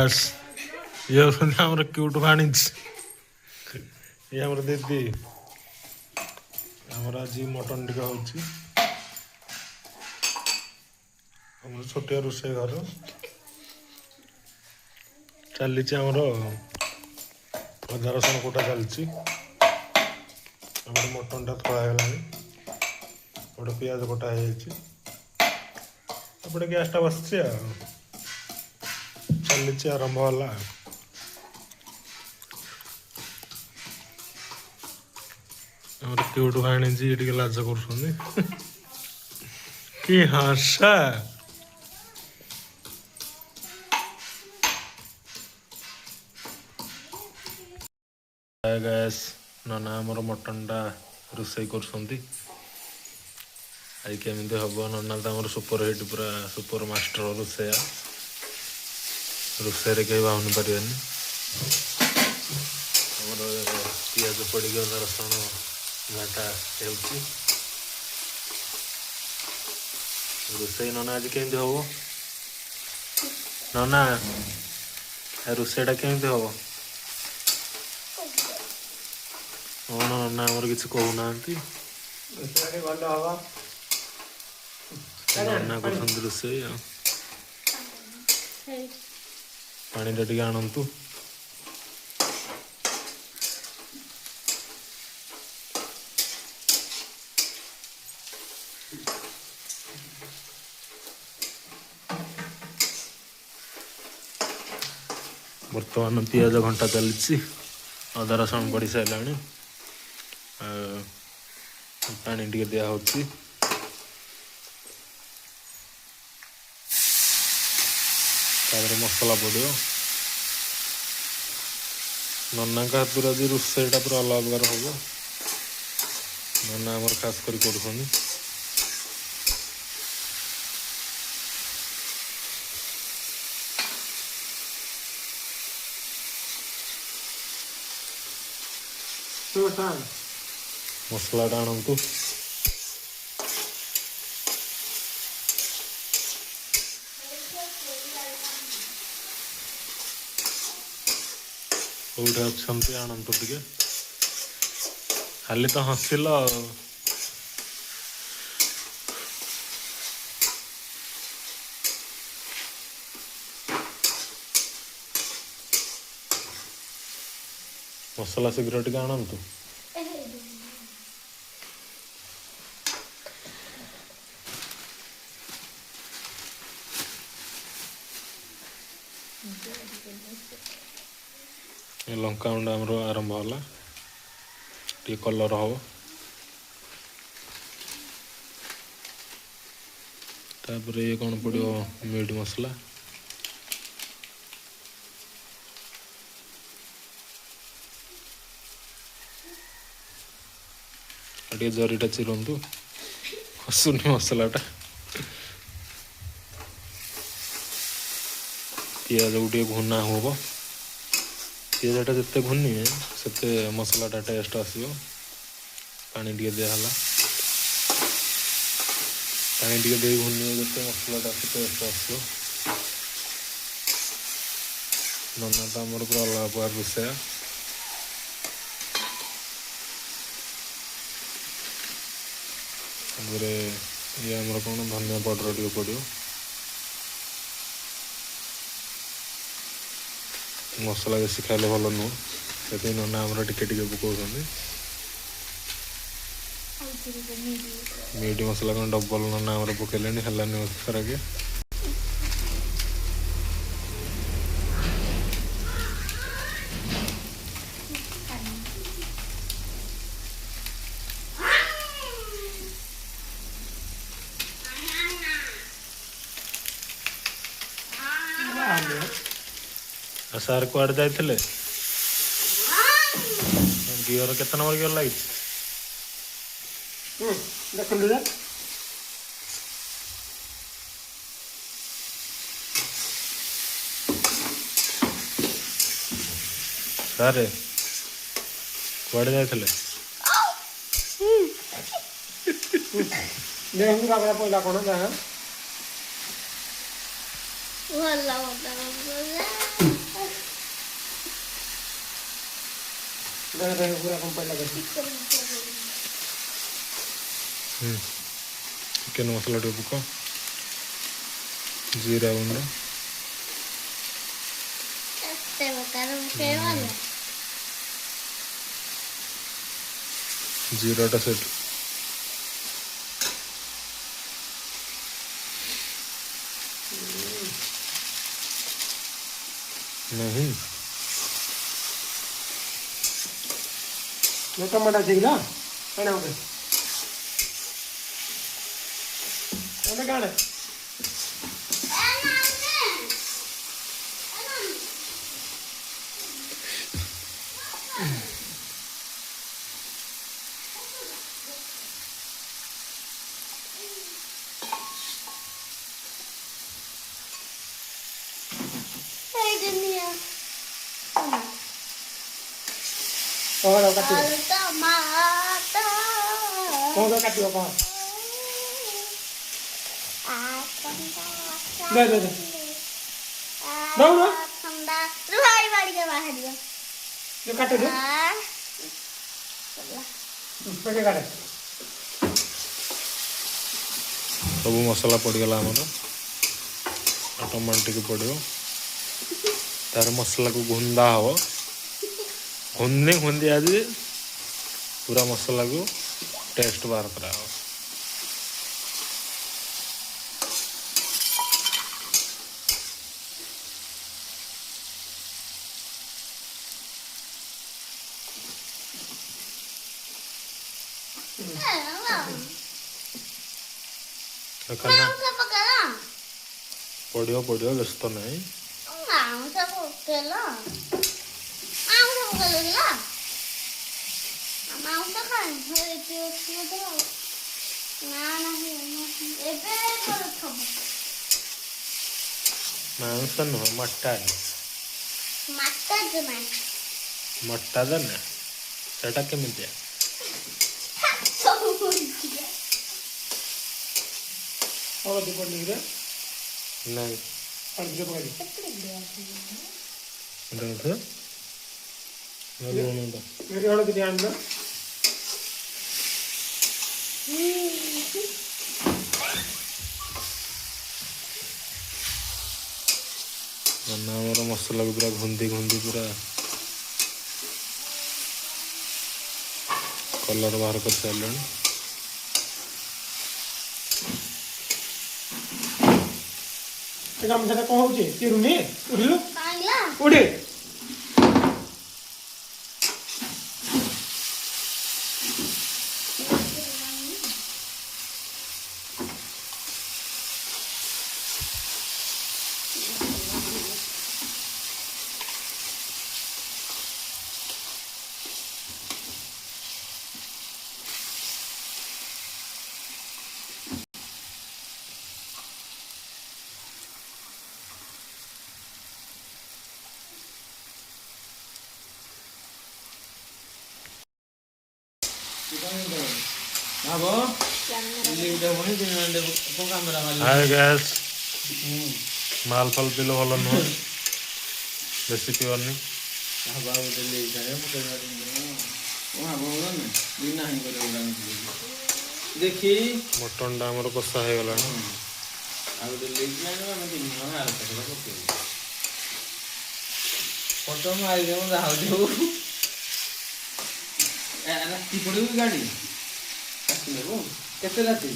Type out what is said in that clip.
बस ये हमर क्यूट भाणीज ये हमर दीदी हमर आज मटन टिका होची हमर छोटिया रोषे घर चली अदा रसुण कोटा चलती मटन टा थोड़ा है गोटे पिज कटा होपटे गैसटा बस चली आरंभ है क्यूट भाणी टे लाज कर कि हसा गैस नाना आमर मटनटा रोषे कर केमी हम नाना तो आम सुपर हिट पूरा सुपर मास्टर रोषेया रोषे कहीं बाहन पारे पिज पड़ अदा रसुण घाटा रोषे नाना आज केमी हम नाना रोषेटा केमी हम हाँ नाना आमर किसी कहूना नाना कर रोषे पानी टे आणतु बर्तमान पिज घंटा चली अदा रसुण पड़ सारे पानी टे दिया मसला पड़ो नना का हाथ आज रोषेटा पूरा अलग अलग हम नना आमर खास कर मसलाटा आणतु कौटे अच्छा आणतु टे खाली तो हसिल मसला शीघ्र टे आणतु लंका गुंड आमर आरंभ है टे कलर हम तापर ये कौन पड़ो मीट मसला टे जरीटा चिरंतु हसुनी मसलाटा पिज गोटे भुना हम पिजाटा जिते भुनि से मसलाटा टेस्ट आसो पानी टे दिहला पानी टे दे भुनि जिते मसलाटा टेस्ट आसो नना तो आमर पूरा अलग प्रकार रोषे ये आमर कौन धनिया पाउडर टे पड़ो मसला बेसी खाइले भल नुह से नना आमर टिके पकाउन मीट मसला कौन डबल नना आमर पकड़े है थरके सार कुआड़ जाते गियर के नंबर गियर लगी सारे कुआड़े जाते पहला कौन जहाँ पूरा कंप्लीट लगा चिकन मसला टे पका जीरा गुंड जीराटा सेट नहीं ये टमाटर चाहिए ना है ना उधर है ना और काटियो कौन सा काटियो कौन दे दे दे दो ना रुहाई बाड़ी के बाहर दियो जो काटे दो पैसे काटे सब मसला पड़गला आमर टमाटो टे पड़ो तार मसला को गुंदा हम हुंदे हुंदे आज पूरा मसला को टेस्ट बाहर करा करना पड़ो पड़ो व्यस्त नहीं मांस नुह मटन मटन सेटा केमितिया और दे पड़ नहीं रे नहीं और जो पकड़ी इधर से मेरी और दे आन ना हमारा मसला पूरा घुंदी घुंदी पूरा कलर बाहर कर सारे काम से कौन होचे तिरुनी उड़िलो उड़े हाय गैस माल फल पिलो भल नुह बेसी पिबनी देखी मटन टा आमर कषा हो गला फोटो मारी दे राहु राति पड़े गाड़ी केते राति